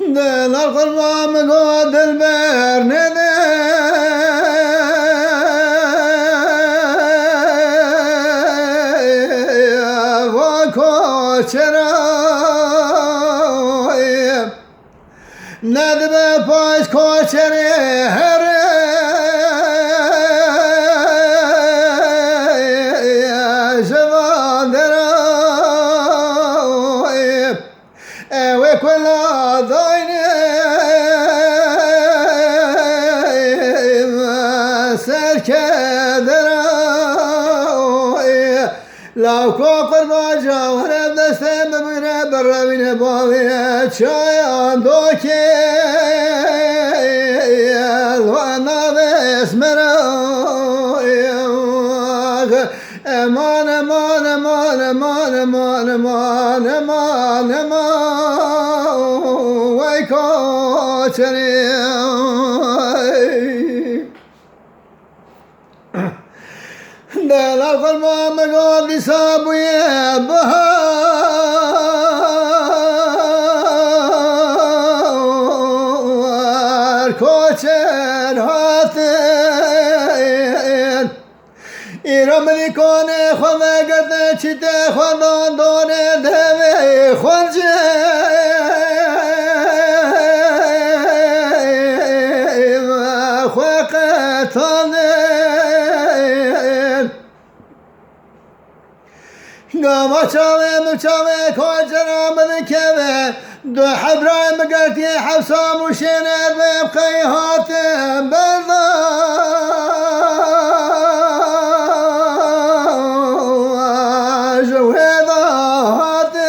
دل القربان مقود البر ندى وكوشراي ندبه پاش کوچری هره جوان دراي اوه کلا داینه سرکه دراي لو کو قربان جاوره دسته ببینه بروینه باوینه چایان دوکی وانا بسم امان امان امان امان امان امان امان امان وای کوچری دل القربان مقود لسابوی بهار کوچر هاتن ایرامنی کنه خواه گرده چیته خواه دانه دوه خونجه خواه قطانه گاما چاوه مچاوه کوچرا مدکوه دو حبرای مگرتی حفصا مشینه ببقی هاتم برداج وهذا هاتن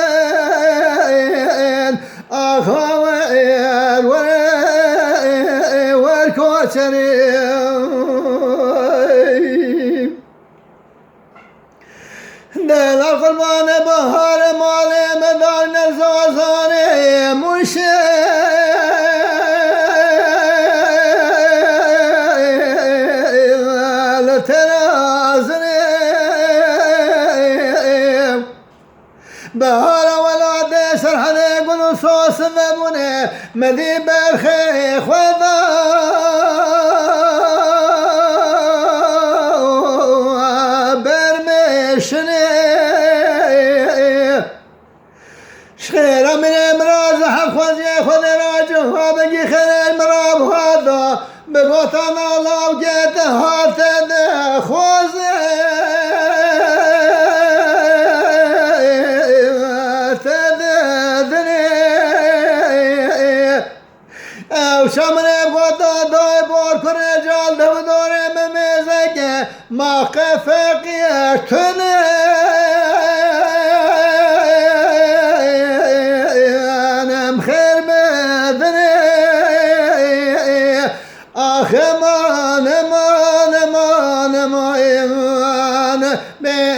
أخوين والكوشرين دل القربان بهار مالی مدان زازانه مشه لترازنه بهار ولاد سرحنه قلو صوص ببونه مدی برخي خدا برمشنه شخيرا من امراض حفظي خذ راجه بقي خير المراب هذا بقوطنا الله وجيت هاتد خوزي تددني او شامني بقوطا داي بور كرجال دو دوري مميزك ما خفقي اشتني امان امان امان امان امان